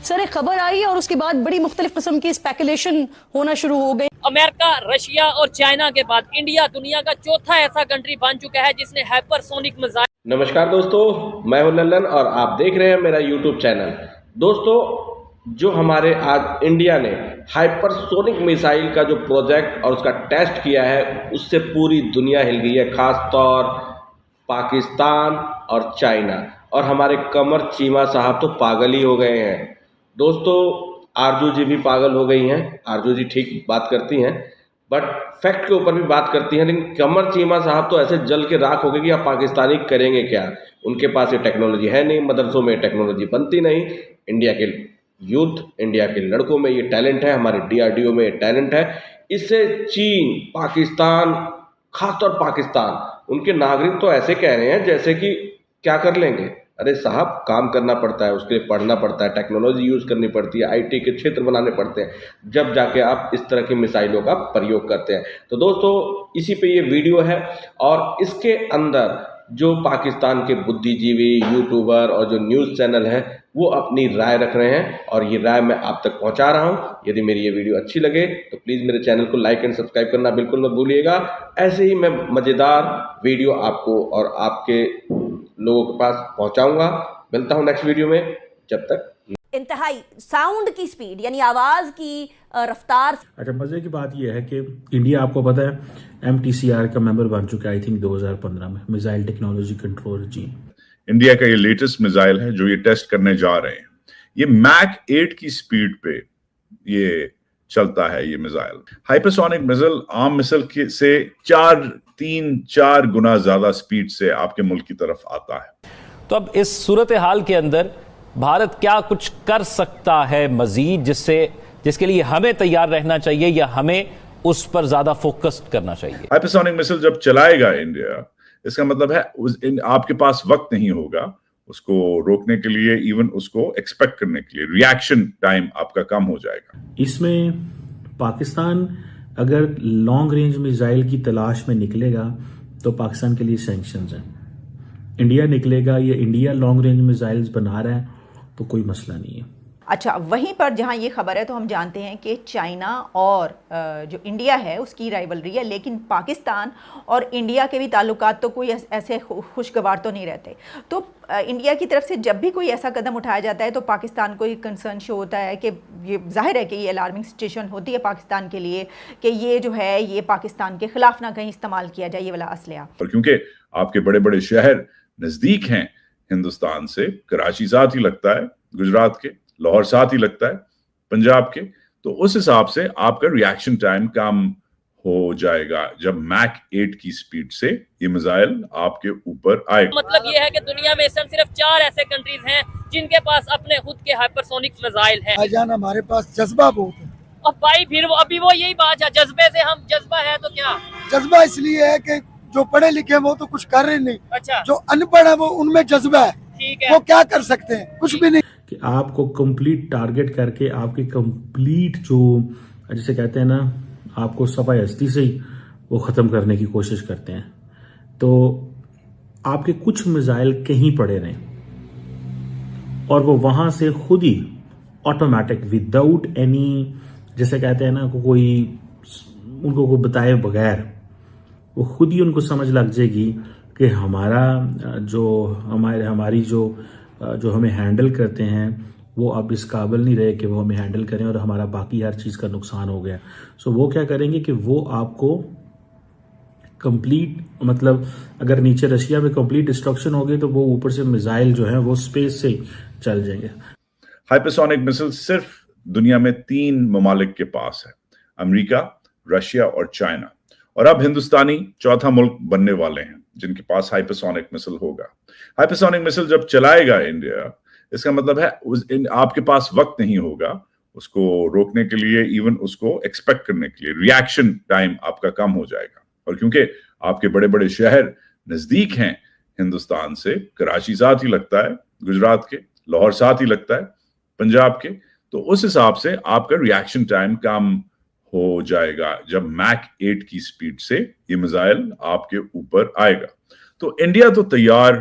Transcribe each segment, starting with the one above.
Sir एक खबर आई और उसके बाद बड़ी मुख्तलिफ किस्म की स्पेकुलेशन होना शुरू हो गई। अमेरिका, रशिया और चाइना के बाद इंडिया दुनिया का चौथा ऐसा कंट्री बन चुका है जिसने हाइपरसोनिक मिसाइल। नमस्कार दोस्तों, मैं हूं लल्लन और आप देख रहे हैं मेरा यूट्यूब चैनल। दोस्तों, जो हमारे आज इंडिया ने हाइपरसोनिक मिसाइल का जो प्रोजेक्ट और उसका टेस्ट किया है, उससे पूरी दुनिया हिल गई है, खास तौर पाकिस्तान और चाइना। और हमारे कमर चीमा साहब तो पागल ही हो गए हैं। दोस्तों, आरजू जी भी पागल हो गई हैं। आरजू जी ठीक बात करती हैं, बट फैक्ट के ऊपर भी बात करती हैं, लेकिन कमर चीमा साहब तो ऐसे जल के राख हो गए कि आप पाकिस्तानी करेंगे क्या। उनके पास ये टेक्नोलॉजी है नहीं, मदरसों में टेक्नोलॉजी बनती नहीं। इंडिया के यूथ, इंडिया के लड़कों में ये टैलेंट है, हमारे DRDO में ये टैलेंट है। इससे चीन, पाकिस्तान, खासतौर पाकिस्तान, उनके नागरिक तो ऐसे कह रहे हैं जैसे कि क्या कर लेंगे। अरे साहब, काम करना पड़ता है, उसके लिए पढ़ना पड़ता है, टेक्नोलॉजी यूज़ करनी पड़ती है, IT के क्षेत्र बनाने पड़ते हैं, जब जाके आप इस तरह की मिसाइलों का प्रयोग करते हैं। तो दोस्तों, इसी पे ये वीडियो है और इसके अंदर जो पाकिस्तान के बुद्धिजीवी, यूट्यूबर और जो न्यूज़ चैनल हैं, वो अपनी राय रख रहे हैं और ये राय मैं आप तक पहुंचा रहा हूं। यदि मेरी ये वीडियो अच्छी लगे तो प्लीज़ मेरे चैनल को लाइक एंड सब्सक्राइब करना बिल्कुल मत भूलिएगा। ऐसे ही मैं मज़ेदार वीडियो आपको और आपके लोगों के पास पहुंचाऊंगा। मिलता हूं नेक्स्ट वीडियो में, जब तक। इंतहाई साउंड की स्पीड यानी आवाज की रफ्तार। अच्छा, मजे की बात यह है कि इंडिया, आपको पता है, MTCR का मेंबर बन चुका है, आई थिंक 2015 में, missile technology control region. India का ये लेटेस्ट मिसाइल है जो ये टेस्ट करने जा रहे हैं। ये मैक 8 की स्पीड पे ये चलता है। ये मिसाइल हाइपरसोनिक मिसाइल आम मिसाइल से 3-4 गुना ज्यादा स्पीड से आपके मुल्क की तरफ आता है। तो अब इस सूरत हाल के अंदर भारत क्या कुछ कर सकता है मजीद, जिसके लिए हमें तैयार रहना चाहिए या हमें उस पर ज्यादा फोकस करना चाहिए? हाइपरसोनिक मिसाइल जब चलाएगा इंडिया, इसका मतलब है आपके पास वक्त नहीं होगा उसको रोकने के लिए, इवन उसको एक्सपेक्ट करने के लिए। रिएक्शन टाइम आपका कम हो जाएगा। इसमें पाकिस्तान अगर लॉन्ग रेंज मिसाइल की तलाश में निकलेगा तो पाकिस्तान के लिए सैंक्शंस हैं। इंडिया निकलेगा, ये इंडिया लॉन्ग रेंज मिसाइल्स बना रहा है तो कोई मसला नहीं है। अच्छा, वहीं पर जहां ये खबर है तो हम जानते हैं कि चाइना और जो इंडिया है उसकी राइवलरी है, लेकिन पाकिस्तान और इंडिया के भी ताल्लुकात तो कोई ऐसे खुशगवार तो नहीं रहते। तो इंडिया की तरफ से जब भी कोई ऐसा कदम उठाया जाता है तो पाकिस्तान को एक कंसर्न शो होता है कि ये जाहिर है कि ये अलार्मिंग सिचुएशन होती है पाकिस्तान के लिए कि ये जो है ये पाकिस्तान के खिलाफ ना कहीं इस्तेमाल किया जाए ये वाला असलहा। और क्योंकि आपके बड़े बड़े शहर नजदीक हैं हिंदुस्तान से, कराची साथ ही लगता है, गुजरात के लाहौर साथ ही लगता है, पंजाब के, तो उस हिसाब से आपका रिएक्शन टाइम कम हो जाएगा जब मैक 8 की स्पीड से ये मिसाइल आपके ऊपर आएगा। मतलब ये है कि दुनिया में सिर्फ 4 ऐसे कंट्रीज हैं जिनके पास अपने खुद के हाइपरसोनिक मिसाइल हैं। भाईजान, हमारे पास जज्बा बहुत है। और भाई फिर अभी वो यही बात है, जज्बे से हम, जज्बा है तो क्या? जज्बा इसलिए है कि जो पढ़े लिखे वो तो कुछ कर रहे नहीं। अच्छा, जो अनपढ़ है वो उनमें जज्बा है, ठीक है, वो क्या कर सकते हैं? कुछ भी नहीं। कि आपको कंप्लीट टारगेट करके आपकी कंप्लीट जो जिसे कहते हैं ना, आपको सफाई हस्ती से ही वो ख़त्म करने की कोशिश करते हैं। तो आपके कुछ मिसाइल कहीं पड़े रहें और वो वहां से खुद ही ऑटोमेटिक विदाउट एनी, जैसे कहते हैं ना, कोई उनको को बताए बगैर वो खुद ही उनको समझ लग जाएगी कि हमारी जो हमें हैंडल करते हैं वो अब इस काबिल नहीं रहे कि वो हमें हैंडल करें और हमारा बाकी हर चीज़ का नुकसान हो गया। सो वो क्या करेंगे कि वो आपको कंप्लीट, मतलब अगर नीचे रशिया में कंप्लीट डिस्ट्रक्शन हो गई तो वो ऊपर से मिसाइल जो है वो स्पेस से चल जाएंगे। हाइपरसोनिक मिसाइल सिर्फ दुनिया में 3 ममालिक के पास है, अमेरिका, रशिया और चाइना। और अब हिंदुस्तानी चौथा मुल्क बनने वाले हैं जिनके पास हाइपरसोनिक मिसाइल होगा। हाइपरसोनिक मिसाइल जब चलाएगा इंडिया, इसका मतलब है आपके पास वक्त नहीं होगा उसको रोकने के लिए, इवन उसको एक्सपेक्ट करने के लिए। रिएक्शन टाइम आपका कम हो जाएगा। और क्योंकि आपके बड़े बड़े शहर नजदीक हैं हिंदुस्तान से, कराची साथ ही लगता है, गुजरात के लाहौर साथ ही लगता है, पंजाब के, तो उस हिसाब से आपका रिएक्शन टाइम कम हो जाएगा जब मैक 8 की स्पीड से ये मिसाइल आपके ऊपर आएगा। तो इंडिया तो तैयार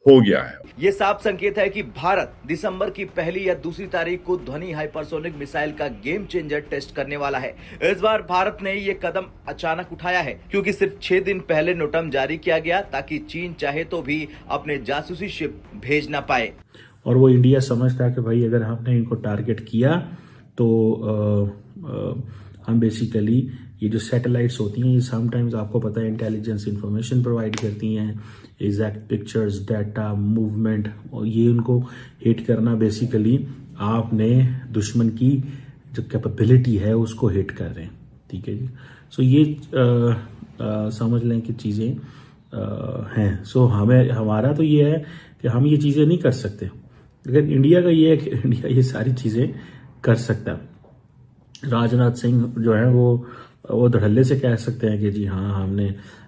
हो गया है। ये साफ संकेत है कि भारत दिसंबर की पहली या दूसरी तारीख को ध्वनि हाइपरसोनिक मिसाइल का गेम चेंजर टेस्ट करने वाला है। इस बार भारत ने ये कदम अचानक उठाया है क्योंकि सिर्फ 6 दिन पहले नोटम जारी किया गया ताकि चीन चाहे तो भी अपने जासूसी शिप भेज ना पाए। और वो इंडिया समझता है कि भाई अगर हमने इनको टारगेट किया तो हम बेसिकली ये जो सैटेलाइट्स होती हैं ये समटाइम्स आपको पता है इंटेलिजेंस इंफॉर्मेशन प्रोवाइड करती हैं, एग्जैक्ट पिक्चर्स, डाटा, मूवमेंट, और ये उनको हिट करना बेसिकली आपने दुश्मन की जो कैपेबिलिटी है उसको हिट कर रहे हैं। ठीक है जी। सो ये समझ लें कि चीज़ें हैं। सो हमारा तो ये है कि हम ये चीज़ें नहीं कर सकते, लेकिन इंडिया का ये है कि इंडिया ये सारी चीज़ें कर सकता है। राजनाथ सिंह जो है वो धड़ल्ले से कह सकते हैं कि जी हाँ हमने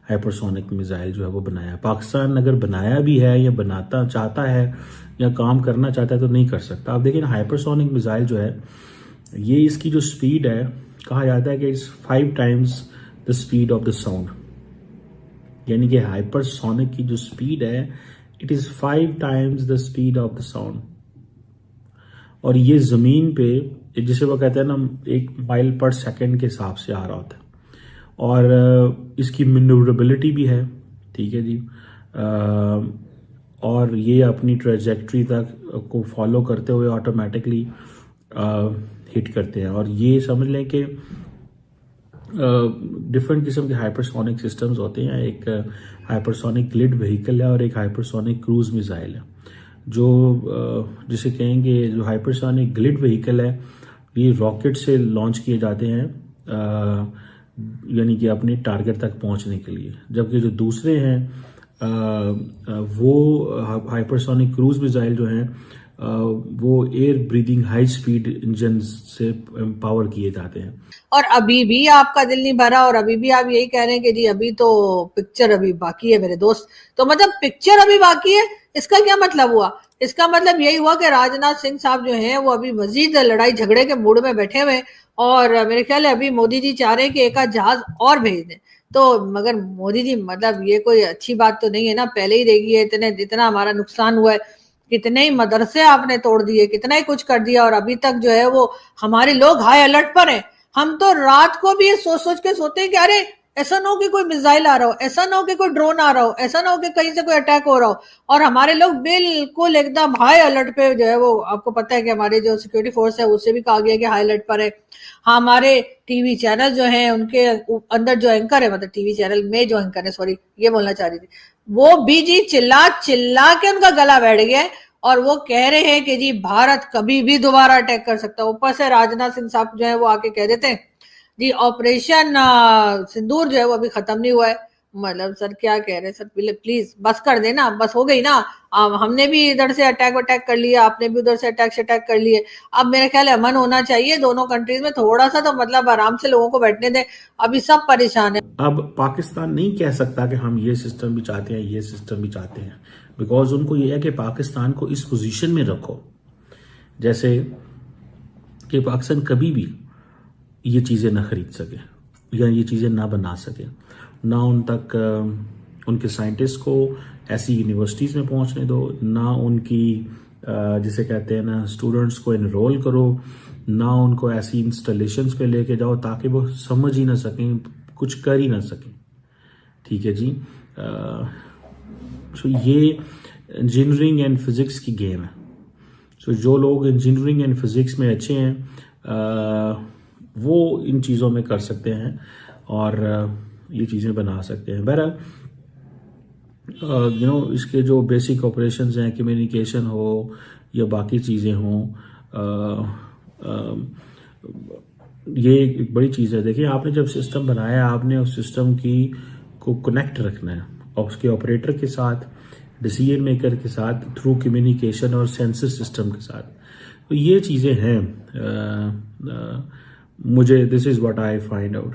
हाइपरसोनिक मिसाइल जो है वो बनाया। पाकिस्तान अगर बनाया भी है या बनाता चाहता है या काम करना चाहता है तो नहीं कर सकता। आप देखिए हाइपरसोनिक मिसाइल जो है ये इसकी जो स्पीड है, कहा जाता है कि it's 5 times the speed of the sound, यानी कि हाइपरसोनिक की जो स्पीड है it is 5 times the speed of the sound. और ये जमीन पे जिसे वो कहते हैं ना 1 माइल पर सेकंड के हिसाब से आ रहा होता है, और इसकी मैन्यूवरेबिलिटी भी है। ठीक है जी। और ये अपनी ट्रेजेक्ट्री तक को फॉलो करते हुए ऑटोमेटिकली हिट करते हैं। और ये समझ लें कि डिफरेंट किस्म के हाइपरसोनिक सिस्टम्स होते हैं। एक हाइपरसोनिक ग्लिड व्हीकल है और एक हाइपरसोनिक क्रूज मिसाइल है। जो जिसे कहेंगे जो हाइपरसोनिक ग्लिड व्हीकल है ये रॉकेट से लॉन्च किए जाते हैं, यानी कि अपने टारगेट तक पहुंचने के लिए, जबकि जो दूसरे हैं वो हाइपरसोनिक क्रूज मिसाइल जो हैं वो air breathing high speed engine से पावर किए जाते हैं। और अभी भी आपका दिल नहीं भरा और अभी भी आप यही कह रहे हैं कि जी अभी तो पिक्चर अभी बाकी है मेरे दोस्त। तो मतलब पिक्चर अभी बाकी है, इसका क्या मतलब हुआ? इसका मतलब यही हुआ कि राजनाथ सिंह साहब जो हैं वो अभी मजीद लड़ाई झगड़े के मूड में बैठे हुए, और मेरे ख्याल है अभी मोदी जी चाह रहे हैं कि एक आध जहाज और भेज दें। तो मगर मोदी जी मतलब ये कोई अच्छी बात तो नहीं है ना। पहले ही देखिए इतना हमारा नुकसान हुआ है, कितने ही मदरसे आपने तोड़ दिए, कितना ही कुछ कर दिया, और अभी तक जो है वो हमारे लोग हाई अलर्ट पर हैं। हम तो रात को भी ये सोच सोच के सोते हैं कि अरे ऐसा ना हो कि कोई मिसाइल आ रहा हो, ऐसा ना हो कि कोई ड्रोन आ रहा हो, ऐसा ना हो कि कहीं से कोई अटैक हो रहा हो। और हमारे लोग बिल्कुल एकदम हाई अलर्ट पे जो है वो, आपको पता है कि हमारे जो सिक्योरिटी फोर्स है उससे भी कहा गया कि हाई अलर्ट पर है। हमारे टीवी चैनल जो हैं उनके अंदर जो एंकर है, मतलब टीवी चैनल में जो एंकर है, सॉरी ये बोलना चाह रही थी, वो भी जी चिल्ला चिल्ला के उनका गला बैठ गया है और वो कह रहे हैं कि जी भारत कभी भी दोबारा अटैक कर सकता है। ऊपर से राजनाथ सिंह साहब जो है वो आके कह देते हैं जी ऑपरेशन सिंदूर जो है वो अभी खत्म नहीं हुआ है। मतलब सर क्या कह रहे हैं सर, प्लीज बस कर देना, बस हो गई ना। हमने भी इधर से अटैक कर लिया, आपने भी उधर से अटैक कर लिए। अब मेरे ख्याल है अमन होना चाहिए दोनों कंट्रीज में, थोड़ा सा तो मतलब आराम से लोगों को बैठने दें, अभी सब परेशान है। अब पाकिस्तान नहीं कह सकता कि हम ये सिस्टम भी चाहते हैं, ये सिस्टम भी चाहते हैं, बिकॉज उनको ये है कि पाकिस्तान को इस पोजीशन में रखो जैसे कि पाकिस्तान कभी भी ये चीज़ें ना खरीद सके या ये चीज़ें ना बना सके, ना उन तक उनके साइंटिस्ट को ऐसी यूनिवर्सिटीज़ में पहुंचने दो, ना उनकी जिसे कहते हैं ना स्टूडेंट्स को इनरोल करो, ना उनको ऐसी इंस्टॉलेशंस पे लेके जाओ ताकि वो समझ ही ना सकें, कुछ कर ही ना सकें। ठीक है जी। सो ये इंजीनियरिंग एंड फिज़िक्स की गेम है। सो जो लोग इंजीनियरिंग एंड फिज़िक्स में अच्छे हैं वो इन चीज़ों में कर सकते हैं और ये चीज़ें बना सकते हैं। बहरहाल इसके जो बेसिक ऑपरेशंस हैं, कम्युनिकेशन हो या बाकी चीज़ें हों, ये एक बड़ी चीज़ है। देखिए आपने जब सिस्टम बनाया आपने उस सिस्टम को कनेक्ट रखना है और उसके ऑपरेटर के साथ, डिसीजन मेकर के साथ, थ्रू कम्युनिकेशन और सेंसर सिस्टम के साथ। तो ये चीज़ें हैं। मुझे this is what I find out.